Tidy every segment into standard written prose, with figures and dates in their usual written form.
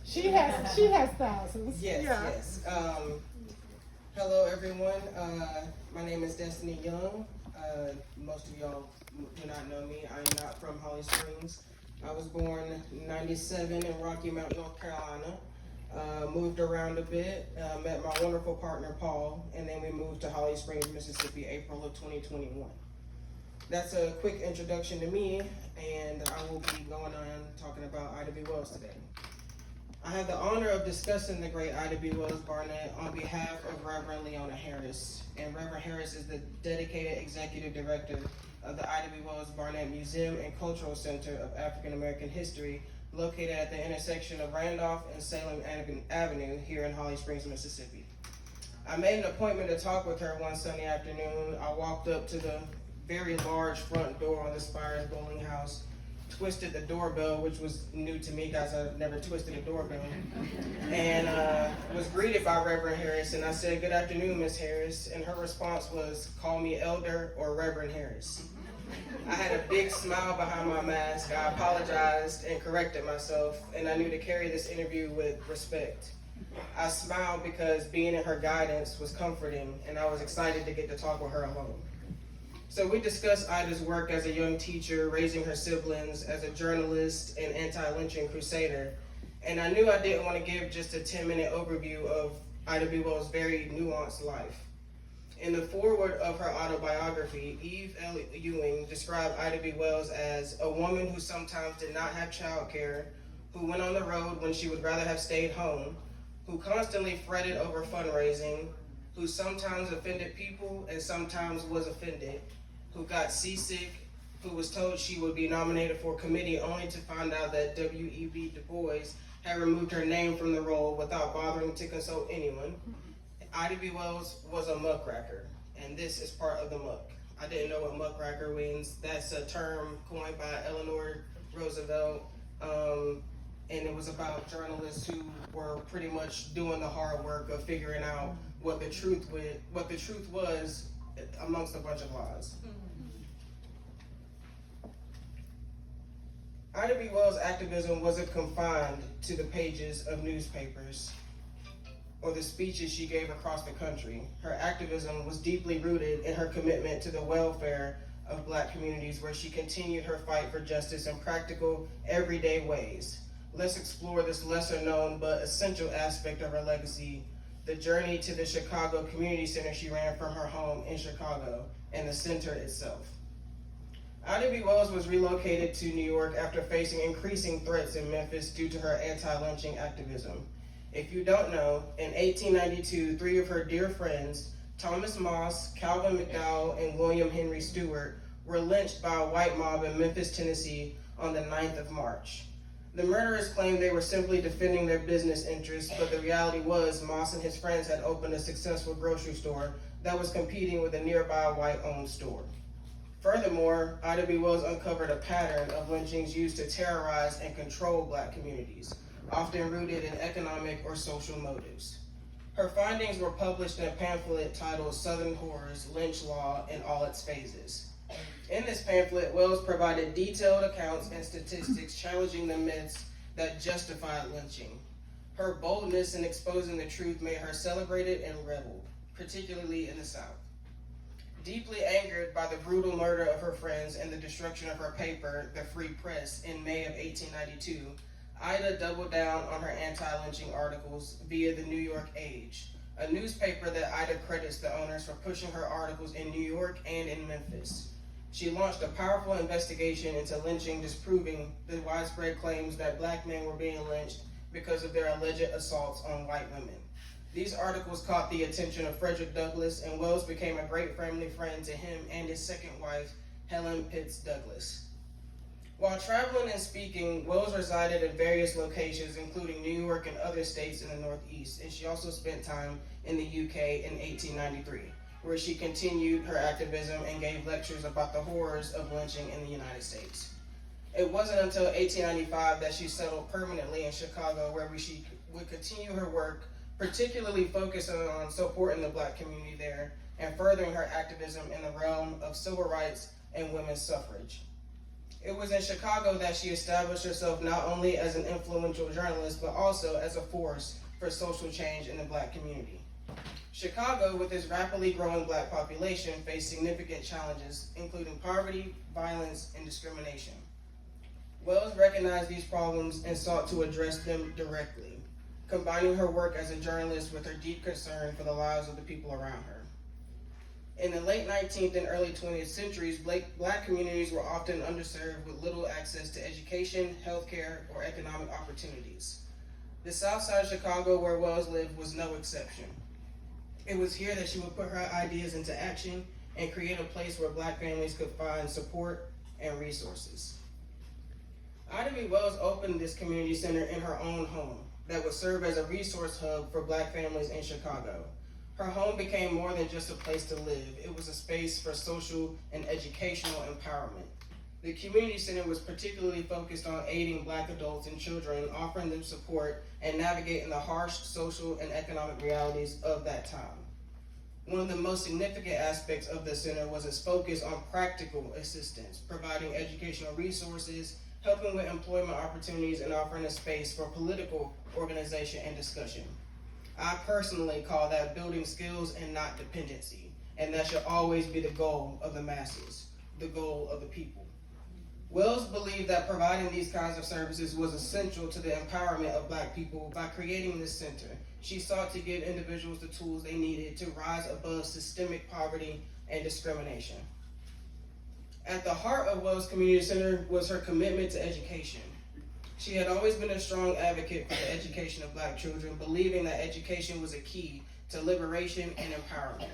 She has thousands. Yes, Yeah. yes. Hello, everyone. My name is Destini Young. Most of y'all do not know me. I am not from Holly Springs. I was born in '97 in Rocky Mount, North Carolina. Moved around a bit, met my wonderful partner, Paul, and then we moved to Holly Springs, Mississippi, April of 2021. That's a quick introduction to me, and I will be going on talking about Ida B. Wells today. I have the honor of discussing the great Ida B. Wells-Barnett on behalf of Reverend Leona Harris. And Reverend Harris is the dedicated executive director of the Ida B. Wells-Barnett Museum and Cultural Center of African American History, located at the intersection of Randolph and Salem Avenue here in Holly Springs, Mississippi. I made an appointment to talk with her one Sunday afternoon. I walked up to the very large front door on the Spires Bowling House, twisted the doorbell, which was new to me guys. I've never twisted a doorbell, and was greeted by Reverend Harris, and I said, "Good afternoon, Miss Harris," and her response was, "Call me Elder or Reverend Harris." I had a big smile behind my mask. I apologized and corrected myself, and I knew to carry this interview with respect. I smiled because being in her guidance was comforting, and I was excited to get to talk with her alone. So we discussed Ida's work as a young teacher, raising her siblings, as a journalist and anti-lynching crusader. And I knew I didn't want to give just a 10-minute overview of Ida B. Wells' very nuanced life. In the foreword of her autobiography, Eve L. Ewing described Ida B. Wells as a woman who sometimes did not have childcare, who went on the road when she would rather have stayed home, who constantly fretted over fundraising, who sometimes offended people and sometimes was offended, who got seasick, who was told she would be nominated for a committee only to find out that W.E.B. Du Bois had removed her name from the role without bothering to consult anyone. Ida B. Wells was a muckraker, and this is part of the muck. I didn't know what muckraker means. That's a term coined by Eleanor Roosevelt, and it was about journalists who were pretty much doing the hard work of figuring out what the truth was amongst a bunch of lies. Ida B. Wells' activism wasn't confined to the pages of newspapers or the speeches she gave across the country. Her activism was deeply rooted in her commitment to the welfare of Black communities, where she continued her fight for justice in practical, everyday ways. Let's explore this lesser known but essential aspect of her legacy, the journey to the Chicago Community Center she ran from her home in Chicago, and the center itself. Ida B. Wells was relocated to New York after facing increasing threats in Memphis due to her anti-lynching activism. If you don't know, in 1892, 3 of her dear friends, Thomas Moss, Calvin McDowell, and William Henry Stewart, were lynched by a white mob in Memphis, Tennessee on the 9th of March. The murderers claimed they were simply defending their business interests, but the reality was Moss and his friends had opened a successful grocery store that was competing with a nearby white-owned store. Furthermore, Ida B. Wells uncovered a pattern of lynchings used to terrorize and control Black communities, often rooted in economic or social motives. Her findings were published in a pamphlet titled Southern Horrors, Lynch Law in All Its Phases. In this pamphlet, Wells provided detailed accounts and statistics challenging the myths that justified lynching. Her boldness in exposing the truth made her celebrated and reveled, particularly in the South. Deeply angered by the brutal murder of her friends and the destruction of her paper, The Free Press, in May of 1892, Ida doubled down on her anti-lynching articles via the New York Age, a newspaper that Ida credits the owners for pushing her articles in New York and in Memphis. She launched a powerful investigation into lynching, disproving the widespread claims that Black men were being lynched because of their alleged assaults on white women. These articles caught the attention of Frederick Douglass, and Wells became a great family friend to him and his second wife, Helen Pitts Douglass. While traveling and speaking, Wells resided in various locations, including New York and other states in the Northeast, and she also spent time in the UK in 1893, where she continued her activism and gave lectures about the horrors of lynching in the United States. It wasn't until 1895 that she settled permanently in Chicago, where she would continue her work, particularly focusing on supporting the Black community there and furthering her activism in the realm of civil rights and women's suffrage. It was in Chicago that she established herself not only as an influential journalist, but also as a force for social change in the Black community. Chicago, with its rapidly growing Black population, faced significant challenges, including poverty, violence, and discrimination. Wells recognized these problems and sought to address them directly, combining her work as a journalist with her deep concern for the lives of the people around her. In the late 19th and early 20th centuries, Black communities were often underserved with little access to education, healthcare, or economic opportunities. The South Side of Chicago, where Wells lived, was no exception. It was here that she would put her ideas into action and create a place where Black families could find support and resources. Ida B. Wells opened this community center in her own home that would serve as a resource hub for Black families in Chicago. Her home became more than just a place to live. It was a space for social and educational empowerment. The community center was particularly focused on aiding Black adults and children, offering them support and navigating the harsh social and economic realities of that time. One of the most significant aspects of the center was its focus on practical assistance, providing educational resources, helping with employment opportunities, and offering a space for political organization and discussion. I personally call that building skills and not dependency, and that should always be the goal of the masses, the goal of the people. Wells believed that providing these kinds of services was essential to the empowerment of Black people. By creating this center, she sought to give individuals the tools they needed to rise above systemic poverty and discrimination. At the heart of Wells Community Center was her commitment to education. She had always been a strong advocate for the education of Black children, believing that education was a key to liberation and empowerment.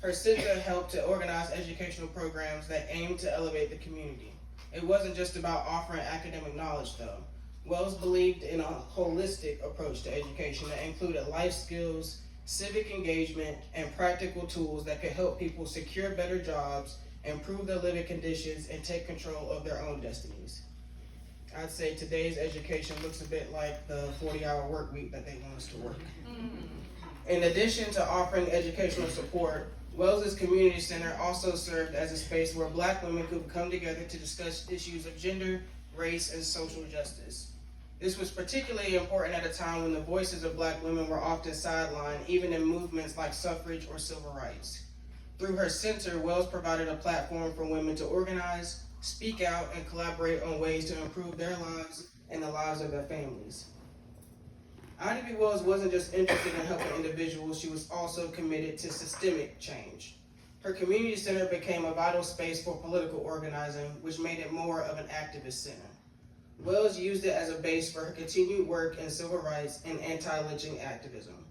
Her center helped to organize educational programs that aimed to elevate the community. It wasn't just about offering academic knowledge, though. Wells believed in a holistic approach to education that included life skills, civic engagement, and practical tools that could help people secure better jobs, improve their living conditions, and take control of their own destinies. I'd say today's education looks a bit like the 40-hour work week that they want us to work. In addition to offering educational support, Wells' Community Center also served as a space where Black women could come together to discuss issues of gender, race, and social justice. This was particularly important at a time when the voices of Black women were often sidelined, even in movements like suffrage or civil rights. Through her center, Wells provided a platform for women to organize, speak out, and collaborate on ways to improve their lives and the lives of their families. Ida B. Wells wasn't just interested in helping individuals, she was also committed to systemic change. Her community center became a vital space for political organizing, which made it more of an activist center. Wells used it as a base for her continued work in civil rights and anti-lynching activism.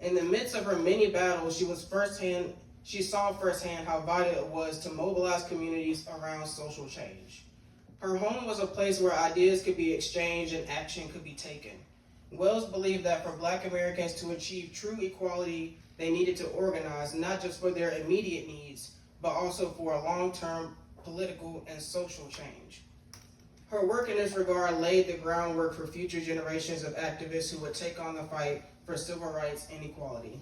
In the midst of her many battles, she saw firsthand how vital it was to mobilize communities around social change. Her home was a place where ideas could be exchanged and action could be taken. Wells believed that for Black Americans to achieve true equality, they needed to organize, not just for their immediate needs, but also for a long-term political and social change. Her work in this regard laid the groundwork for future generations of activists who would take on the fight for civil rights and equality.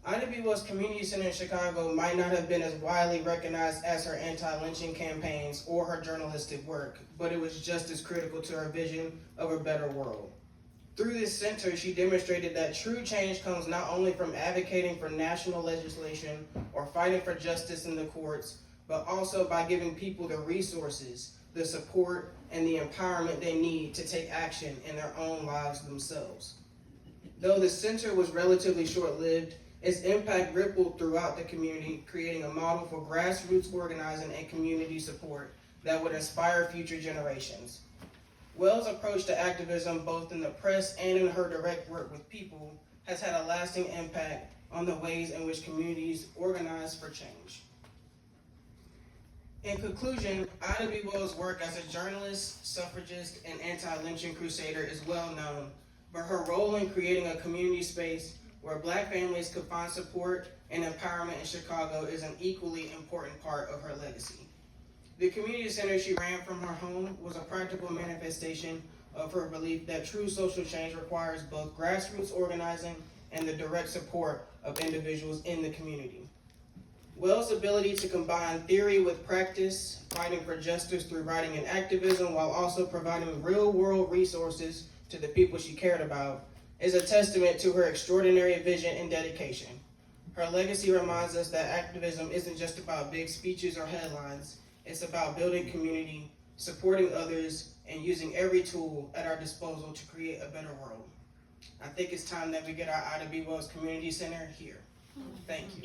Ida B. Wells' Community Center in Chicago might not have been as widely recognized as her anti-lynching campaigns or her journalistic work, but it was just as critical to her vision of a better world. Through this center, she demonstrated that true change comes not only from advocating for national legislation or fighting for justice in the courts, but also by giving people the resources, the support, and the empowerment they need to take action in their own lives themselves. Though the center was relatively short-lived, its impact rippled throughout the community, creating a model for grassroots organizing and community support that would inspire future generations. Wells' approach to activism, both in the press and in her direct work with people, has had a lasting impact on the ways in which communities organize for change. In conclusion, Ida B. Wells' work as a journalist, suffragist, and anti-lynching crusader is well known, but her role in creating a community space where Black families could find support and empowerment in Chicago is an equally important part of her legacy. The community center she ran from her home was a practical manifestation of her belief that true social change requires both grassroots organizing and the direct support of individuals in the community. Wells' ability to combine theory with practice, fighting for justice through writing and activism, while also providing real-world resources to the people she cared about, is a testament to her extraordinary vision and dedication. Her legacy reminds us that activism isn't just about big speeches or headlines. It's about building community, supporting others, and using every tool at our disposal to create a better world. I think it's time that we get our Ida B. Wells Community Center here. Thank you.